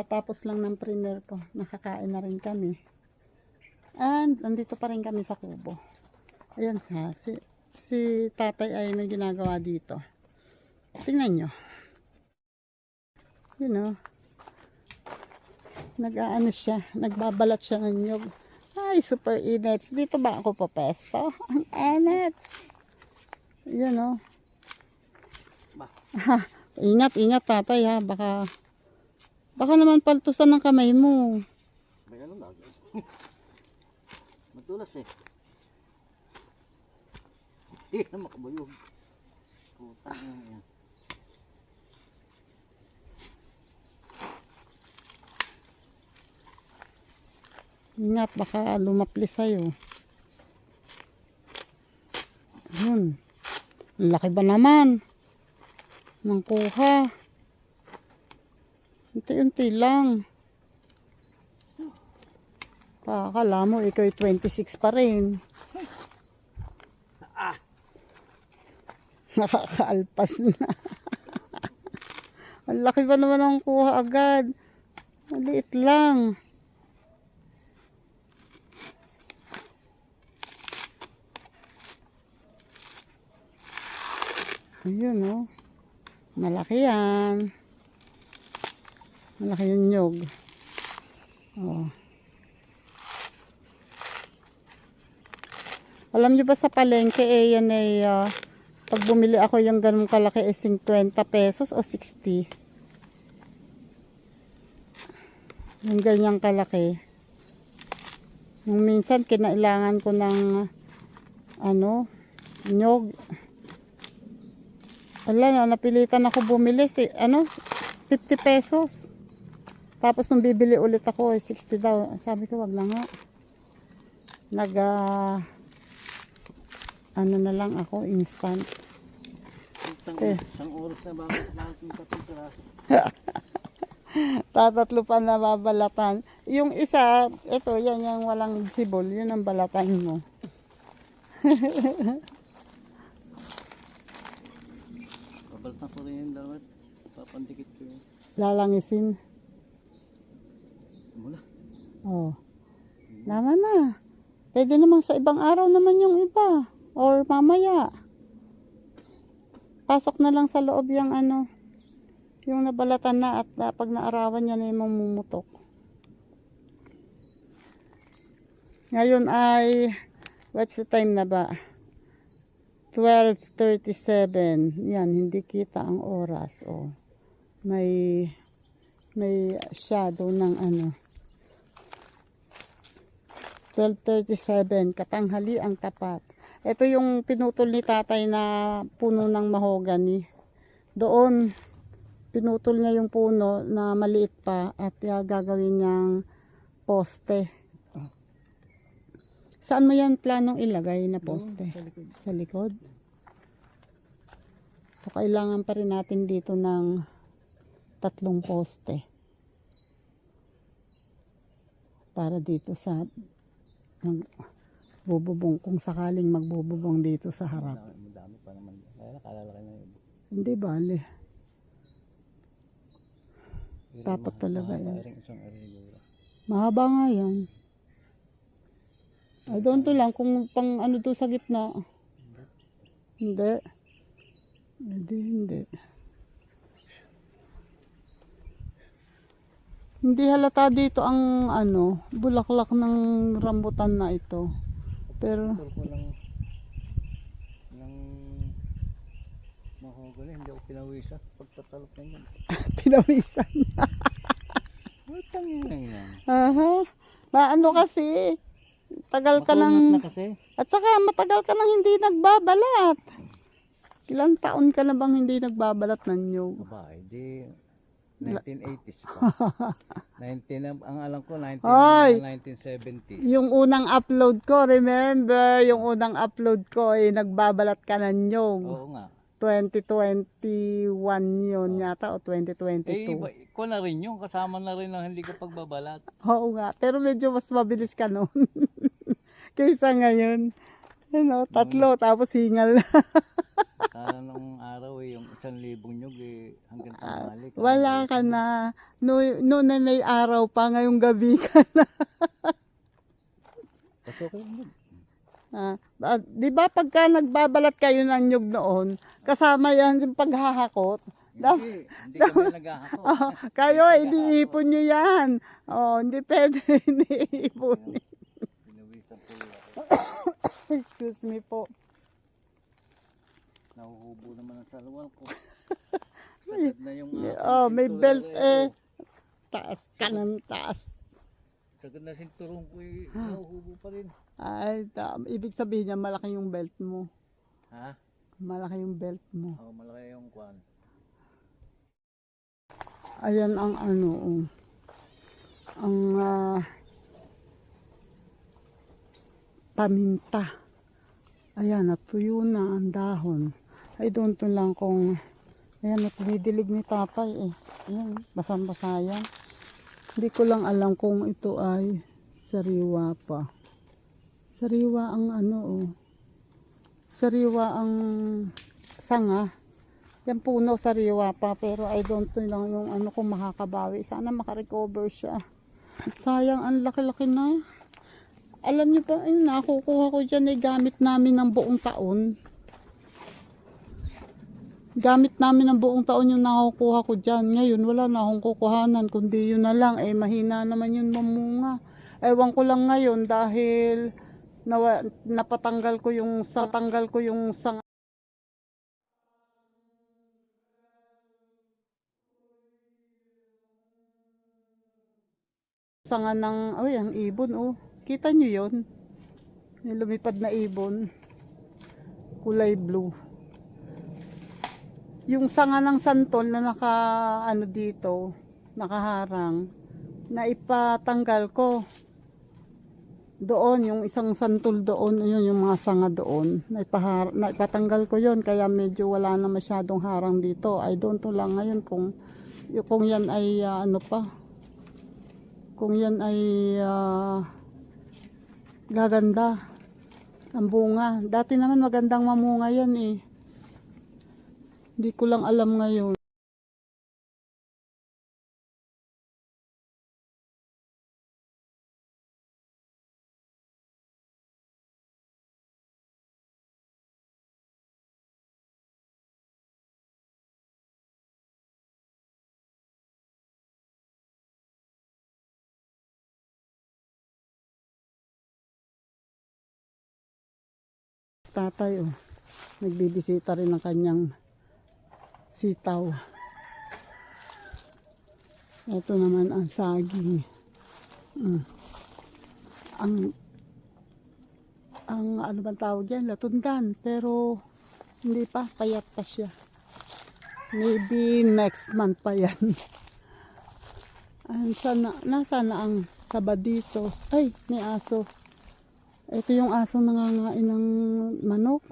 Katatapos lang ng printer ko. Nakakain na rin kami. And nandito pa rin kami sa kubo. Ayan si tatay ay may ginagawa dito. Tingnan nyo. You know. Nag-aano siya. Nagbabalat siya ng nyog. Ay, super inets. Dito ba ako papesto? Ang inets. Yan o. Ingat, ingat tatay ha. Baka naman paltusan ng kamay mo. May ano na. Matulas eh. Hindi na makabuyog. Putang na yan. Ingat, baka lumapli sa'yo. Yun. Laki ba naman? Nang kuha. Unti-unti lang. Akala mo, ikaw 26 pa rin. Nakakaalpas na. Ang laki ba naman ang kuha agad? Maliit lang. Ayun oh. Malaki yan. Malaki yung nyog. Oh. Alam nyo ba sa palengke yan ay pag bumili ako yung ganun kalaki ay 50 pesos o 60. Yung ganyang kalaki. Yung minsan kinailangan ko ng nyog. Wala na, napilitan ako bumili 50 pesos. Tapos nung bibili ulit ako 60 daw. Sabi ko wag na nga. Na lang ako instant. Isang oras na bakit natin patintiraso. Tatatlo pa na babalatan. Yung isa, ito, yan yung walang sibol. Yun ang balatan mo. Babalatan ko rin yung dawat. Papandikit ko yun. Lalangisin. Mula. Oh. Naman na. Pwede naman sa ibang araw naman yung iba. Or mamaya. Pasok na lang sa loob yung yung nabalatan na at pag naarawan niya na yung mamumutok. Ngayon ay, what's the time na ba? 12:37. Yan, hindi kita ang oras. Oh. May shadow ng 12:37. Katanghali ang tapat. Ito yung pinutol ni tatay na puno ng mahogany. Doon, pinutol niya yung puno na maliit pa at gagawin niyang poste. Saan mo yan planong ilagay na poste? Sa likod. So, kailangan pa rin natin dito ng 3 poste. Para dito sa bububong, kung sakaling magbububong dito sa harap. Madami pa naman. Kaya nakalalaki na yun. Hindi bale. Dapat talaga yan. Mahaba nga yan. Ay doon to lang kung pang to sa gitna. Hindi. Hindi. Hindi halata dito ang bulaklak ng rambutan na ito. Pero ko lang mahogany, hindi ako pinawisan pagtatalop na yun. pinawisan. Utang yun yan. Aha. Kasi tagal ka nang na kasi. at saka matagal ka nang hindi nagbabalat. Ilang taon ka na bang hindi nagbabalat ng nyog? Aba, di 1980s pa. 19 ang alam ko 1970. Yung unang upload ko, remember, yung unang upload ko ay nagbabalat ka ng nyog. Oo nga. 2021 yun yata o 2022. Ko na rin yun, kasama na rin ang hindi ko pagbabalat. Oo nga, pero medyo mas mabilis ka noon. Kaysa ngayon. 3 tapos hingal na. Kala nung araw yung 1,000 nyug hanggang tanghali. Wala ka na. Noon na may araw pa, ngayong gabi ka. Pasok yung nyug. Di ba pagka nagbabalat kayo ng nyug noon, kasama yan yung paghahakot? Hindi kami naghahakot. Kayo, iniipon nyo yan. Hindi pwede iniipon. Pinawisan ko yun. Excuse me po. Nahuhubo naman ang salawal ko. Sagad na yung May sinturon belt ko, Taas ka ng taas. Sagad na sinturong ko nahuhubo pa rin. Ay, ibig sabihin niya malaki yung belt mo. Ha? Malaki yung belt mo. Malaki yung kwan. Ayan ang ang paminta. Ayan, natuyo na ang dahon. I don't know lang kung, ayan, natumidilig ni tatay Ayan, basang-basa yan. Hindi ko lang alam kung ito ay sariwa pa. Sariwa ang sariwa ang sanga. Yan puno sariwa pa, pero I don't know lang yung kung makakabawi. Sana makarecover siya. Sayang, ang laki-laki na. Alam niyo ba, nakukuha ko dyan gamit namin ng buong taon. Gamit namin ng buong taon yung nakukuha ko dyan. Ngayon, wala na akong kukuhanan, kundi yun na lang. Mahina naman yun mamunga. Ewan ko lang ngayon dahil napatanggal ko yung sanga. Sanga ng, ang ibon Kita nyo yun? Yung lumipad na ibon. Kulay blue. Yung sanga ng santol na dito, nakaharang, na ipatanggal ko. Doon, yung isang santol doon, yun yung mga sanga doon. Naipatanggal ko yun, kaya medyo wala na masyadong harang dito. I don't know lang ngayon kung yan ay kung yan ay gaganda ang bunga. Dati naman magandang mamunga yan Hindi ko lang alam ngayon. Tatay nagbibisita rin ng kanyang sitaw. Ito naman ang saging. Ang ano bang tawag yan? Latundan. Pero hindi pa, payat pa siya. Maybe next month pa yan. Nasaan na ang sabadito? Ay, may aso. Ito yung aso nangangain ng manok.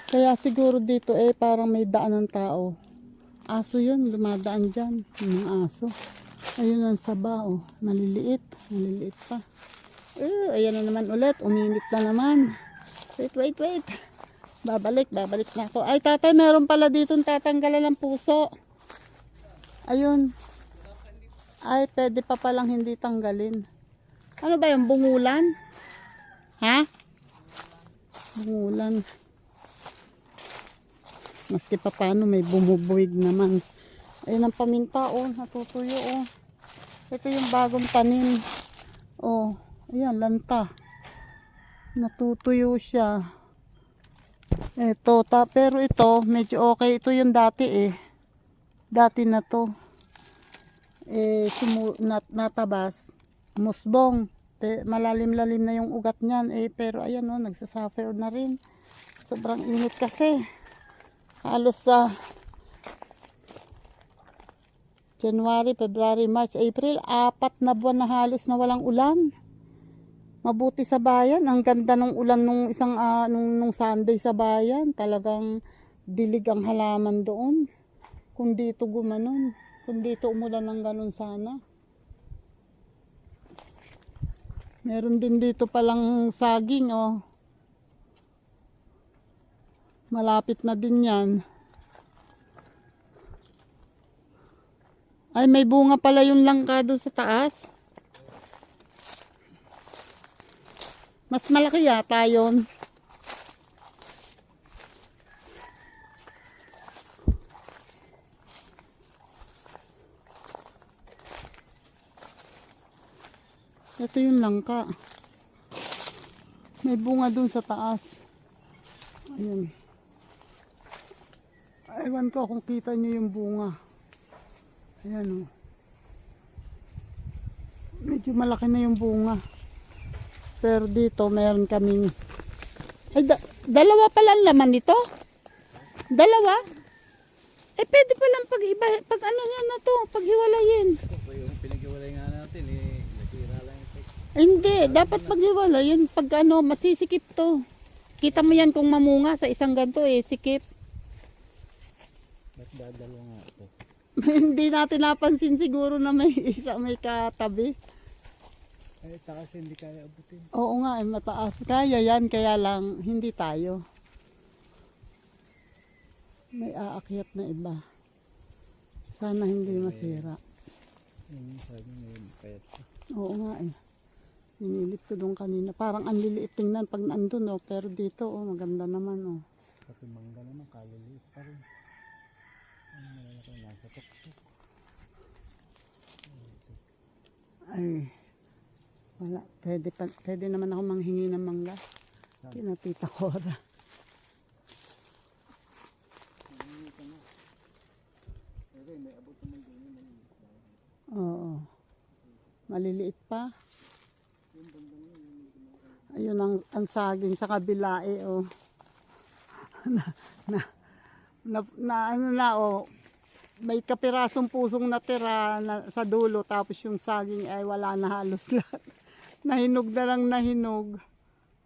Kaya siguro dito parang may daan ng tao. Aso yun, dumadaan dyan. Yung aso. Ayun ang saba maliliit. Maliliit pa. Ayan na naman ulit. Uminit na naman. Wait. Babalik na ako. Ay tatay, meron pala dito tatanggalan ng puso. Ayun. Ay, pwede pa palang hindi tanggalin. Ano ba yung bungulan? Ha? Bungulan. Maski pa paano may bumubuwig naman. Ayun ang paminta natutuyo Ito yung bagong tanim. Ayan, lanta. Natutuyo siya. Pero ito, medyo okay. Ito yung dati Dati na to. Natabas. Musbong. Malalim-lalim na yung ugat niyan. Pero ayan nagsasuffer na rin. Sobrang init kasi. Halos sa January, February, March, April, 4 na buwan na halos na walang ulan. Mabuti sa bayan. Ang ganda ng ulan nung nung Sunday sa bayan. Talagang dilig ang halaman doon. Kung dito gumanon. Kung dito umulan ng ganun sana. Meron din dito palang saging Malapit na din yan. Ay, may bunga pala yung langka doon sa taas. Mas malaki yata yun. Ito yung langka. May bunga doon sa taas. Ayun. Ewan ko kung kita nyo yung bunga. Ayan o. Medyo malaki na yung bunga. Pero dito meron kaming... Ay, dalawa pala ang laman nito? Dalawa? Eh, pwede palang pag-iba, pag ano nga na to, paghiwalayin. Ito yung pinaghiwalay nga natin nasira lang ito. Hindi, dapat paghiwalayin. Pag ano, masisikip to. Kita mo yan kung mamunga sa isang ganto sikip. Ba't dadalo nga ito? Hindi natin napansin siguro na may isa may katabi. Ay, tsaka kasi hindi kaya abutin. Oo nga, mataas. Kaya yan, kaya lang hindi tayo. May aakyat na iba. Sana hindi masira. Yung sabi ngayon, kaya Oo nga Inilip ko doon kanina. Parang ang liliit tingnan pag nandun pero dito maganda naman kasi mangga naman, kaliliit pa rin. Nasa tuktok. Ay, wala. Pwede naman ako manghingi ng mangga. Kina Tita Cora. Oo. Maliliit pa. Ayun ang saging sa kabila may kapirasong pusong natira sa dulo tapos yung saging ay wala na halos lahat. Nahinog na lang nahinog.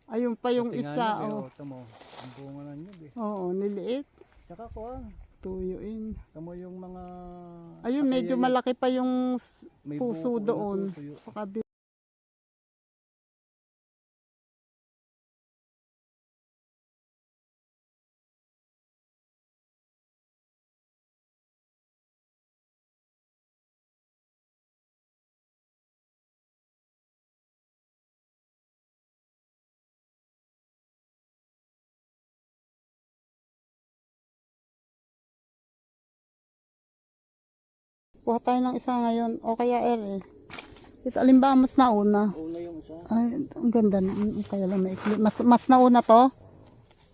Ayun pa yung isa Ito mo, ang bunga ng nyug Oo, niliit. Tsaka ko Tuyuin. Tamo yung mga... Ayun, medyo malaki pa yung may puso buko na doon. tutuyo. Sa kabila. Kuha tayo ng isa ngayon. O kaya Ito, alimba, mas nauna. Una yung isa. Ay, ang ganda na. Kaya lang maikli. Mas nauna to.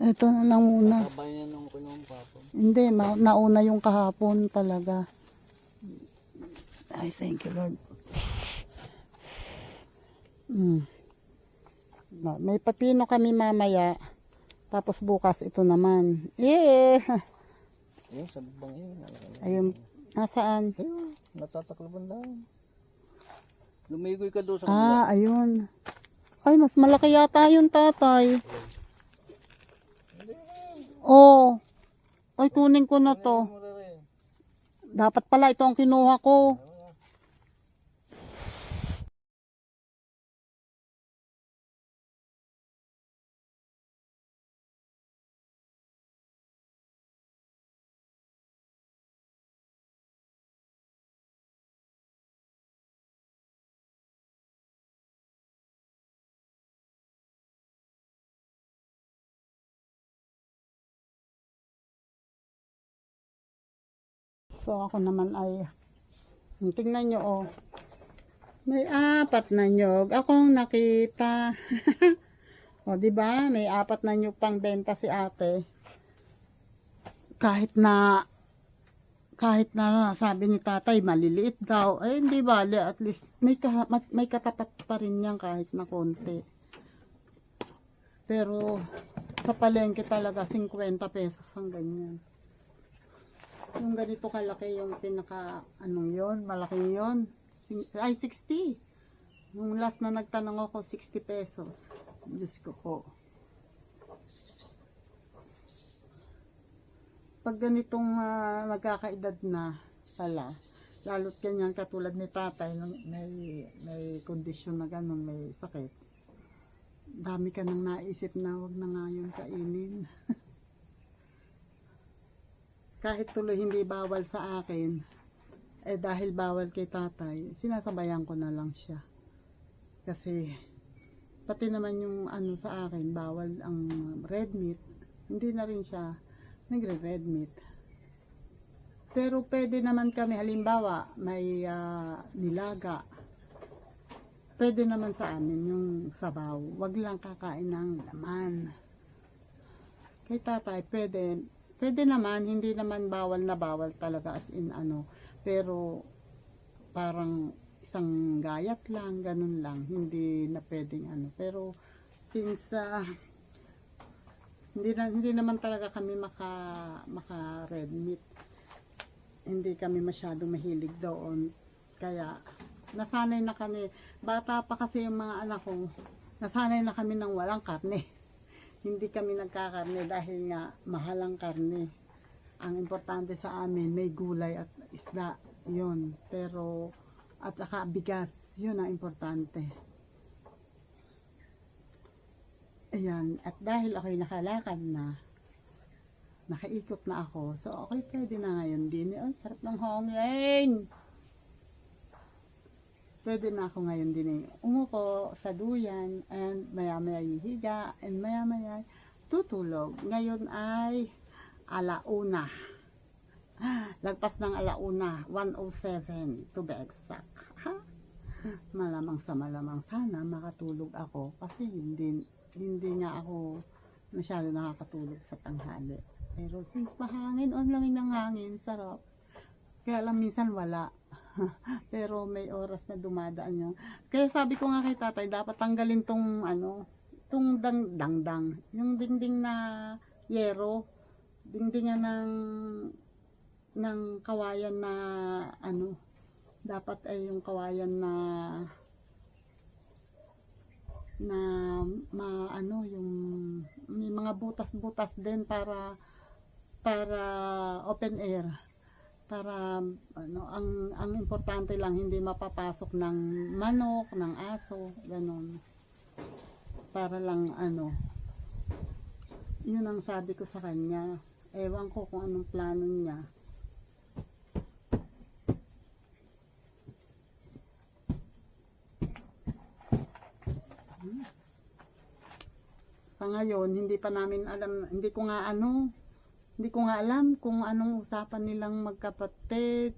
Ito na lang muna. Sabay yan nung kinuha papon. Hindi, nauna yung kahapon talaga. Ay, thank you Lord. May papino kami mamaya. Tapos bukas ito naman. Ayun, sa bubang yun. Ayun, nasaan? Ayun, natatakloban lang. Lumigoy ka doon sa kabila. Ayun. Ay, mas malaki yata yung tatay. Ay, kunin ko na to. Dapat pala ito ang kinuha ko. So ako naman ay tingnan nyo may 4 na nyog akong nakita. Di ba? May 4 na nyog pang benta si ate. Kahit na sabi ni tatay maliliit daw, hindi bale, at least may katapat pa rin yan kahit na konti. Pero sa palengke talaga 50 pesos ang ganyan. Yung ganito kalaki yung pinaka yon, malaki yon. Ay 60. Nung last na nagtanong ako 60 pesos. Diyos ko po. Pag ganitong magkakaedad na pala, lalo't ganyan katulad ni tatay, may kondisyon na ganun, may sakit. Dami ka nang naisip na wag na nga yun kainin. kahit tuloy hindi bawal sa akin, eh dahil bawal kay tatay, sinasabayan ko na lang siya. Kasi pati naman yung ano sa akin, bawal ang red meat, hindi na rin siya nagre-red meat. Pero pwede naman kami, halimbawa may nilaga, pwede naman sa amin yung sabaw, wag lang kakain ng laman. Kay tatay pwede naman, hindi naman bawal na bawal talaga as in ano, pero parang isang gayat lang, ganun lang, hindi na pwedeng ano. Pero since hindi naman talaga kami maka red meat, hindi kami masyadong mahilig doon, kaya nasanay na kami. Bata pa kasi yung mga anak ko, nasanay na kami ng walang karne. Hindi kami nagkakarne dahil nga mahal ang karne. Ang importante sa amin may gulay at isda, yun. Pero at saka bigas, yun ang importante. Ayan, at dahil ako'y nakalakad na, nakaikot na ako, so okay, pwede na ngayon din. Ay, sarap ng hangin! Pwede na ako ngayon din umupo sa duyan, and maya maya hihiga, and maya maya tutulog. Ngayon ay alauna. Lagpas ng alauna, 1:07 to be exact. Malamang sa malamang sana makatulog ako, kasi hindi nga ako masyado nakakatulog sa tanghali. Pero since mahangin, ang lamig ng hangin, sarap. Kaya lang minsan wala. Pero may oras na dumadaan yun. Kaya sabi ko nga kay tatay, dapat tanggalin tong ano, tong dangdang, yung dingding na yero, dingdingan ng kawayan na ano, dapat ay yung kawayan na ano, yung may mga butas-butas din para open air, para ano, ang importante lang hindi mapapasok ng manok, ng aso, ganun, para lang ano, yun ang sabi ko sa kanya. Ewan ko kung anong plano niya. Sa ngayon hindi pa namin alam, hindi ko nga alam kung anong usapan nilang magkapatid.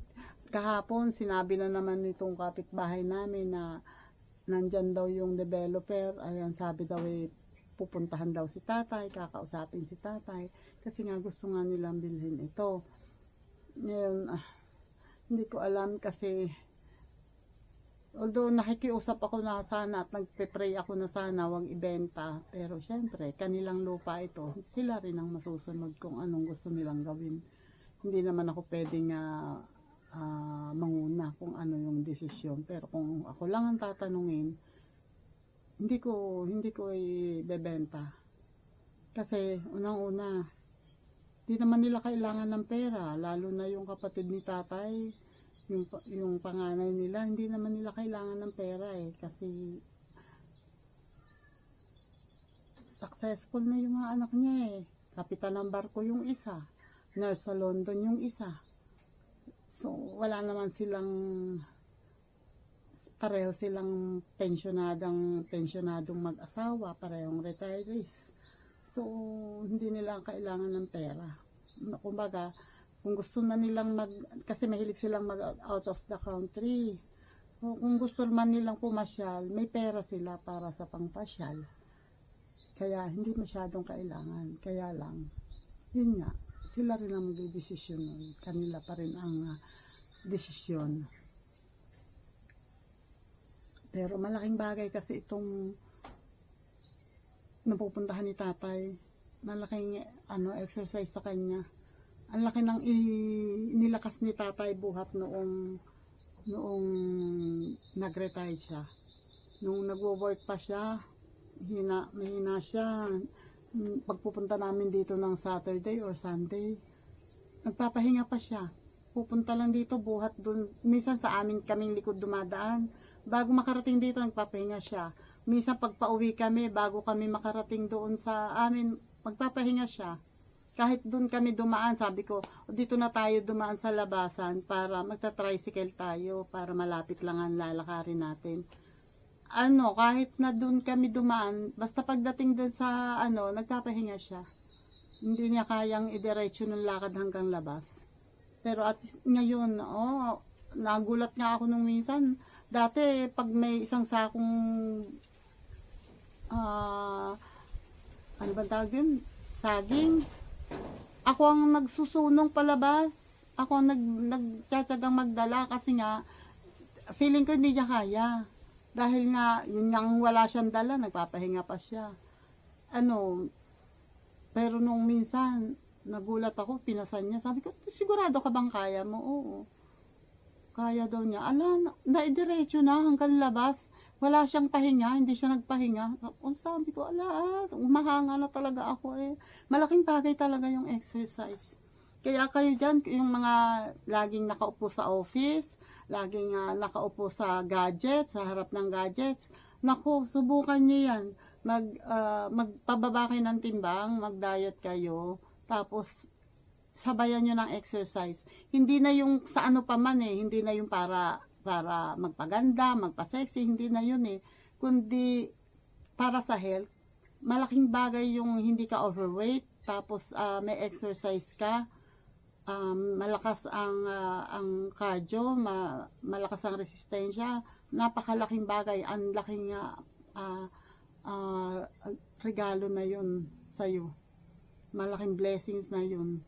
Kahapon sinabi na naman nitong kapitbahay namin na nandyan daw yung developer. Ayan, sabi daw pupuntahan daw si tatay, kakausapin si tatay, kasi nga gusto nga nilang bilhin ito. Ngayon, hindi ko alam, kasi although nakikiusap ako na sana at nagpe-pray ako na sana wag ibenta, pero syempre kanilang lupa ito, sila rin ang masusunod kung anong gusto nilang gawin. Hindi naman ako pwedeng manguna kung ano yung desisyon, pero kung ako lang ang tatanungin, hindi ko ibebenta, kasi unang-una di naman nila kailangan ng pera, lalo na yung kapatid ni tatay, yung panganay nila, hindi naman nila kailangan ng pera kasi successful na yung mga anak niya kapitan ng barko yung isa, nurse sa London yung isa, so wala naman pareho silang pensyonadong mag-asawa, parehong retirees, so hindi nila kailangan ng pera. Kumbaga, kung gusto na nilang kasi mahilig silang mag out of the country, so kung gusto man nilang pumasyal, may pera sila para sa pangpasyal, kaya hindi masyadong kailangan. Kaya lang, yun nga, sila rin ang magdedesisyon nun, kanila pa rin ang desisyon. Pero malaking bagay kasi itong napupuntahan ni tatay, malaking exercise sa kanya. Ang laki ng inilakas ni tatay buhat noong nag-retire siya. Nung nagwo-work pa siya, mahina siya. Pagpupunta namin dito ng Saturday or Sunday, nagpapahinga pa siya. Pupunta lang dito, buhat dun. Minsan sa amin kaming likod dumadaan. Bago makarating dito, nagpapahinga siya. Minsan pag pauwi kami, bago kami makarating doon sa amin, magpapahinga siya. kahit doon kami dumaan, sabi ko, dito na tayo dumaan sa labasan para magta-tricycle tayo para malapit lang ang lalakarin natin. Kahit na doon kami dumaan, basta pagdating doon sa nagpapahinga siya. Hindi niya kayang idiretso ng lakad hanggang labas. Pero at ngayon, nagulat nga ako nung minsan. Dati, pag may isang sakong, ano ba tawag yun? Saging. Ako ang nagsusunong palabas. Ako ang nagtsatsagang magdala kasi nga, feeling ko hindi niya kaya. Dahil nga, yun nga wala siyang dala, nagpapahinga pa siya. Pero nung minsan, nagulat ako, pinasan niya. Sabi ko, sigurado ka bang kaya mo? Oo. Kaya daw niya. Naidiretso na hanggang labas. Wala siyang pahinga, hindi siya nagpahinga. Sabi ko, umahanga na talaga ako eh. Malaking bagay talaga yung exercise. Kaya kayo dyan, yung mga laging nakaupo sa office, laging nakaupo sa gadgets, sa harap ng gadgets, naku, subukan niyo yan. Magpababa kayo ng timbang, mag-diet kayo, tapos sabayan nyo ng exercise. Hindi na yung sa ano pa man hindi na yung para magpaganda, magpa-sexy, hindi na yun kundi para sa health. Malaking bagay yung hindi ka overweight, tapos may exercise ka, malakas ang cardio, malakas ang resistensya. Napakalaking bagay, ang laking regalo na yun sa'yo. Malaking blessings na yun.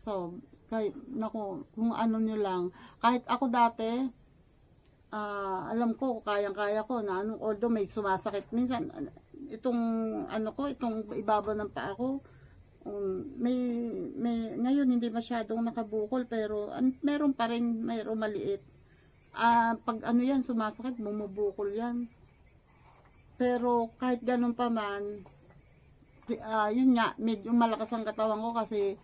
So, kung ano nyo lang, kahit ako dati, alam ko, kayang-kaya ko na although may sumasakit minsan, itong ibabaw ng paa ko, ngayon hindi masyadong nakabukol, pero meron pa rin, mayroong maliit. Pag yan, sumasakit, bumubukol yan. Pero kahit ganun pa man, yun nga, medyo malakas ang katawan ko kasi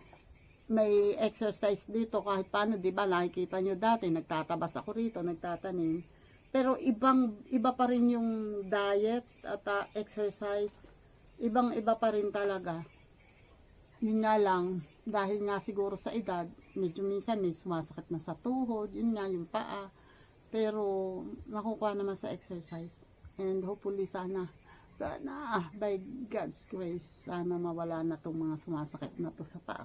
may exercise dito kahit paano, di ba, nakikita nyo dati, nagtatabas ako rito, nagtatanim. Pero iba pa rin yung diet at exercise, iba pa rin talaga. Yun nga lang, dahil nga siguro sa edad, medyo minsan may sumasakit na sa tuhod, yun nga yung paa. Pero nakukuha naman sa exercise. And hopefully sana by God's grace, sana mawala na itong mga sumasakit na to sa paa.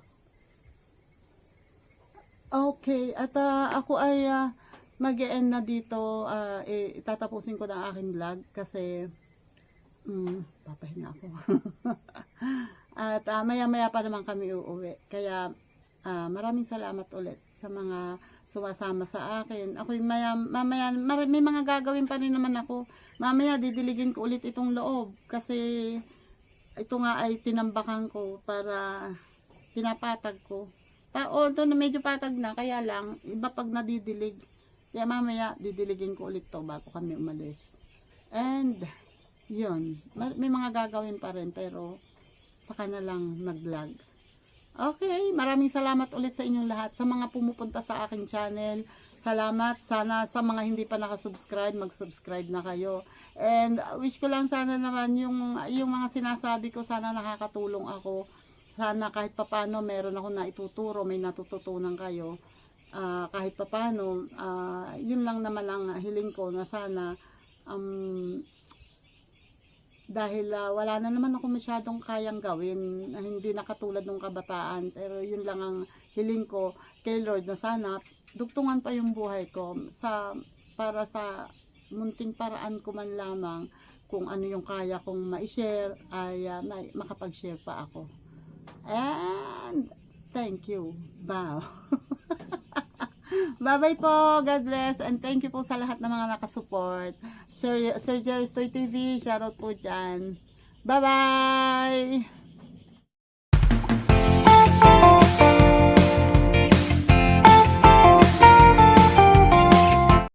Okay, at ako ay mag-e-end na dito. Itatapusin ko na aking vlog kasi papahinga ako. At maya-maya pa naman kami uuwi. Kaya maraming salamat ulit sa mga sumasama sa akin. Ako mamaya may mga gagawin pa rin naman ako. Mamaya didiligin ko ulit itong loob kasi ito nga ay tinambakan ko para pinapatag ko. Although na medyo patag na, kaya lang iba pag nadidilig. Kaya mamaya didiligin ko ulit to bago kami umalis. And yun, may mga gagawin pa rin pero saka na lang mag-vlog. Okay, maraming salamat ulit sa inyong lahat. Sa mga pumupunta sa aking channel, salamat. Sana sa mga hindi pa nakasubscribe, mag-subscribe na kayo. And wish ko lang sana naman yung mga sinasabi ko, sana nakakatulong ako. Sana kahit papano meron ako na ituturo, may natututunan kayo. Kahit papano, yun lang naman ang hiling ko na sana dahil wala na naman ako masyadong kayang gawin, hindi na katulad ng kabataan, pero yun lang ang hiling ko kay Lord na sana dugtungan pa yung buhay ko para sa munting paraan ko man lamang kung ano yung kaya kong ma-share ay makapag-share pa ako. And thank you. Bye. Bye-bye po. God bless. And thank you po sa lahat ng mga nakasupport. Sir Jerry Stoy TV, shoutout po dyan. Bye-bye!